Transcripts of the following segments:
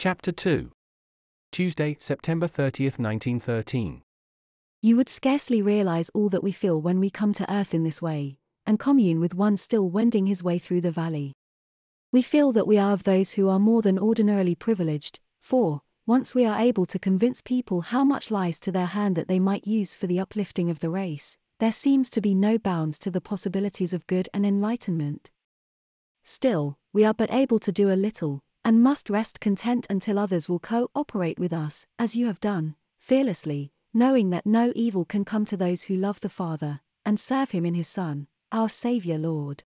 Chapter 2. Tuesday, September 30th, 1913. You would scarcely realize all that we feel when we come to earth in this way, and commune with one still wending his way through the valley. We feel that we are of those who are more than ordinarily privileged, for, once we are able to convince people how much lies to their hand that they might use for the uplifting of the race, there seems to be no bounds to the possibilities of good and enlightenment. Still, we are but able to do a little, and must rest content until others will co-operate with us, as you have done, fearlessly, knowing that no evil can come to those who love the Father, and serve Him in His Son, our Saviour Lord.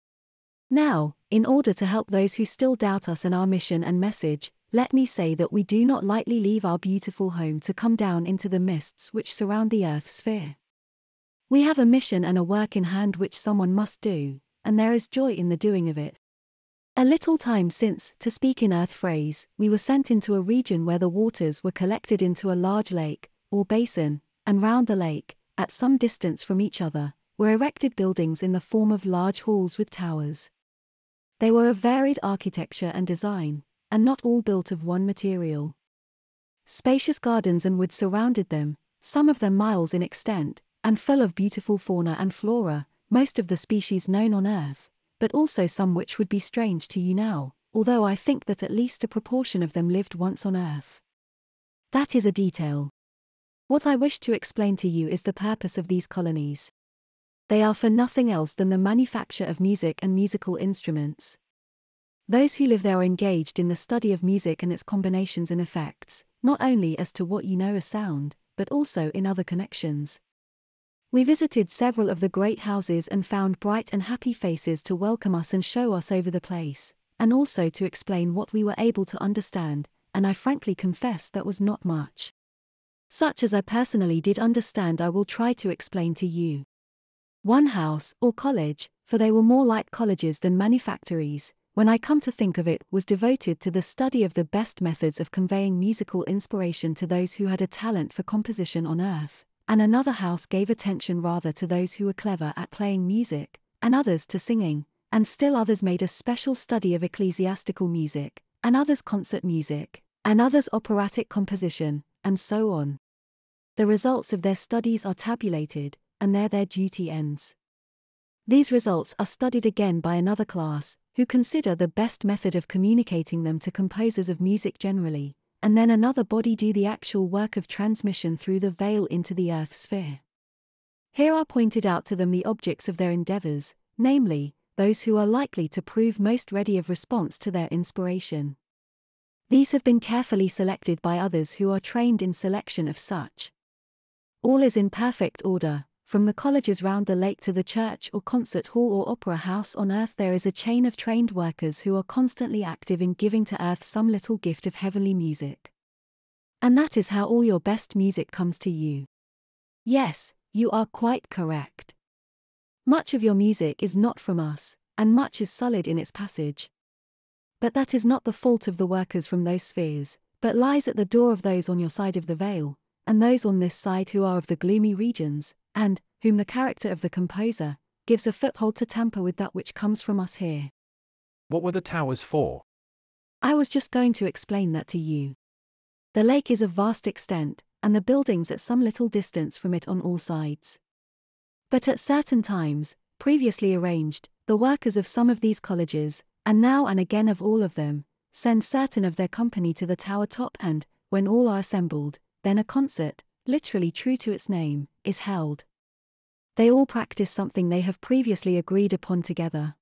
Now, in order to help those who still doubt us and our mission and message, let me say that we do not lightly leave our beautiful home to come down into the mists which surround the earth's sphere. We have a mission and a work in hand which someone must do, and there is joy in the doing of it. A little time since, to speak in earth phrase, we were sent into a region where the waters were collected into a large lake, or basin, and round the lake, at some distance from each other, were erected buildings in the form of large halls with towers. They were of varied architecture and design, and not all built of one material. Spacious gardens and woods surrounded them, some of them miles in extent, and full of beautiful fauna and flora, most of the species known on earth, but also some which would be strange to you now, although I think that at least a proportion of them lived once on earth. That is a detail. What I wish to explain to you is the purpose of these colonies. They are for nothing else than the manufacture of music and musical instruments. Those who live there are engaged in the study of music and its combinations and effects, not only as to what you know as sound, but also in other connections. We visited several of the great houses and found bright and happy faces to welcome us and show us over the place, and also to explain what we were able to understand, and I frankly confess that was not much. Such as I personally did understand I will try to explain to you. One house, or college, for they were more like colleges than manufactories, when I come to think of it, was devoted to the study of the best methods of conveying musical inspiration to those who had a talent for composition on earth, and another house gave attention rather to those who were clever at playing music, and others to singing, and still others made a special study of ecclesiastical music, and others concert music, and others operatic composition, and so on. The results of their studies are tabulated, and there their duty ends. These results are studied again by another class, who consider the best method of communicating them to composers of music generally, and then another body do the actual work of transmission through the veil into the earth's sphere. Here are pointed out to them the objects of their endeavors, namely, those who are likely to prove most ready of response to their inspiration. These have been carefully selected by others who are trained in selection of such. All is in perfect order. From the colleges round the lake to the church or concert hall or opera house on earth there is a chain of trained workers who are constantly active in giving to earth some little gift of heavenly music. And that is how all your best music comes to you. Yes, you are quite correct. Much of your music is not from us, and much is solid in its passage. But that is not the fault of the workers from those spheres, but lies at the door of those on your side of the veil, and those on this side who are of the gloomy regions, and, whom the character of the composer, gives a foothold to tamper with that which comes from us here. What were the towers for? I was just going to explain that to you. The lake is of vast extent, and the buildings at some little distance from it on all sides. But at certain times, previously arranged, the workers of some of these colleges, and now and again of all of them, send certain of their company to the tower top and, when all are assembled, then a concert, literally true to its name, is held. They all practice something they have previously agreed upon together.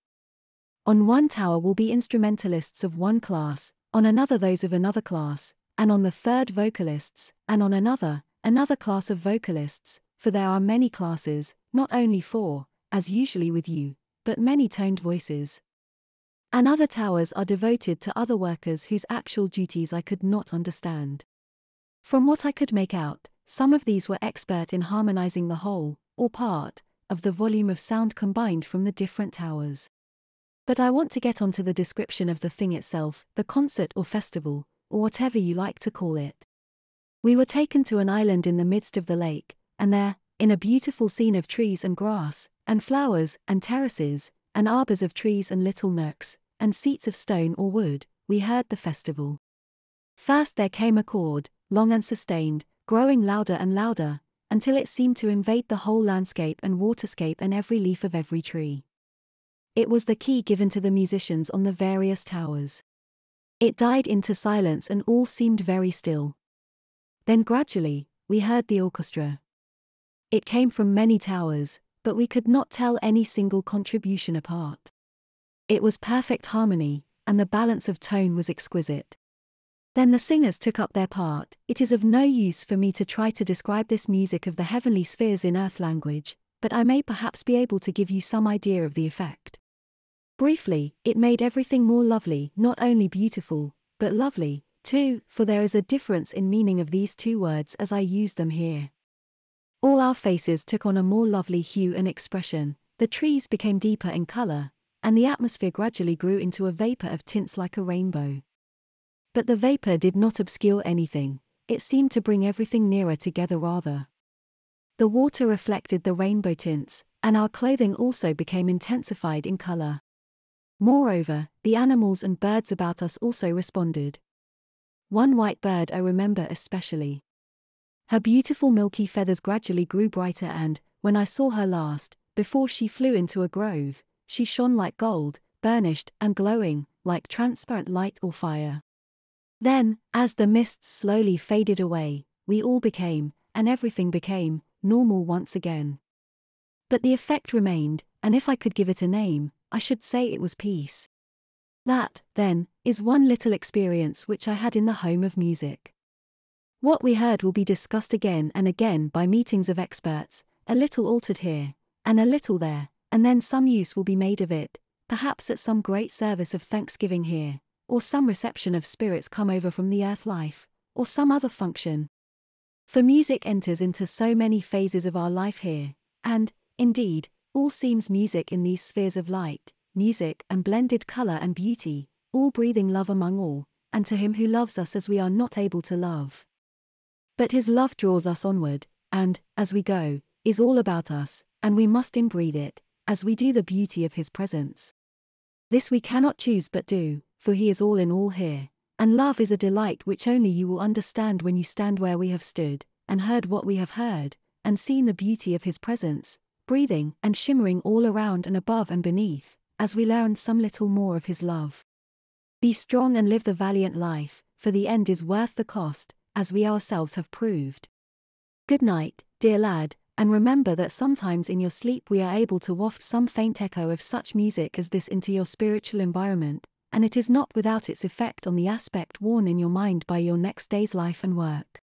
On one tower will be instrumentalists of one class, on another those of another class, and on the third vocalists, and on another class of vocalists, for there are many classes, not only four, as usually with you, but many toned voices. And other towers are devoted to other workers whose actual duties I could not understand. From what I could make out, some of these were expert in harmonizing the whole, or part, of the volume of sound combined from the different towers. But I want to get on to the description of the thing itself, the concert or festival, or whatever you like to call it. We were taken to an island in the midst of the lake, and there, in a beautiful scene of trees and grass, and flowers, and terraces, and arbors of trees and little nooks, and seats of stone or wood, we heard the festival. First there came a chord, long and sustained, growing louder and louder, until it seemed to invade the whole landscape and waterscape and every leaf of every tree. It was the key given to the musicians on the various towers. It died into silence and all seemed very still. Then gradually, we heard the orchestra. It came from many towers, but we could not tell any single contribution apart. It was perfect harmony, and the balance of tone was exquisite. Then the singers took up their part. It is of no use for me to try to describe this music of the heavenly spheres in earth language, but I may perhaps be able to give you some idea of the effect. Briefly, it made everything more lovely, not only beautiful, but lovely, too, for there is a difference in meaning of these two words as I use them here. All our faces took on a more lovely hue and expression, the trees became deeper in color, and the atmosphere gradually grew into a vapor of tints like a rainbow. But the vapor did not obscure anything, it seemed to bring everything nearer together rather. The water reflected the rainbow tints, and our clothing also became intensified in color. Moreover, the animals and birds about us also responded. One white bird I remember especially. Her beautiful milky feathers gradually grew brighter and, when I saw her last, before she flew into a grove, she shone like gold, burnished and glowing, like transparent light or fire. Then, as the mists slowly faded away, we all became, and everything became, normal once again. But the effect remained, and if I could give it a name, I should say it was peace. That, then, is one little experience which I had in the home of music. What we heard will be discussed again and again by meetings of experts, a little altered here, and a little there, and then some use will be made of it, perhaps at some great service of thanksgiving here, or some reception of spirits come over from the earth life, or some other function. For music enters into so many phases of our life here, and, indeed, all seems music in these spheres of light, music and blended color and beauty, all breathing love among all, and to him who loves us as we are not able to love. But his love draws us onward, and, as we go, is all about us, and we must inbreathe it, as we do the beauty of his presence. This we cannot choose but do, for he is all in all here, and love is a delight which only you will understand when you stand where we have stood, and heard what we have heard, and seen the beauty of his presence, breathing and shimmering all around and above and beneath, as we learn some little more of his love. Be strong and live the valiant life, for the end is worth the cost, as we ourselves have proved. Good night, dear lad, and remember that sometimes in your sleep we are able to waft some faint echo of such music as this into your spiritual environment, and it is not without its effect on the aspect worn in your mind by your next day's life and work.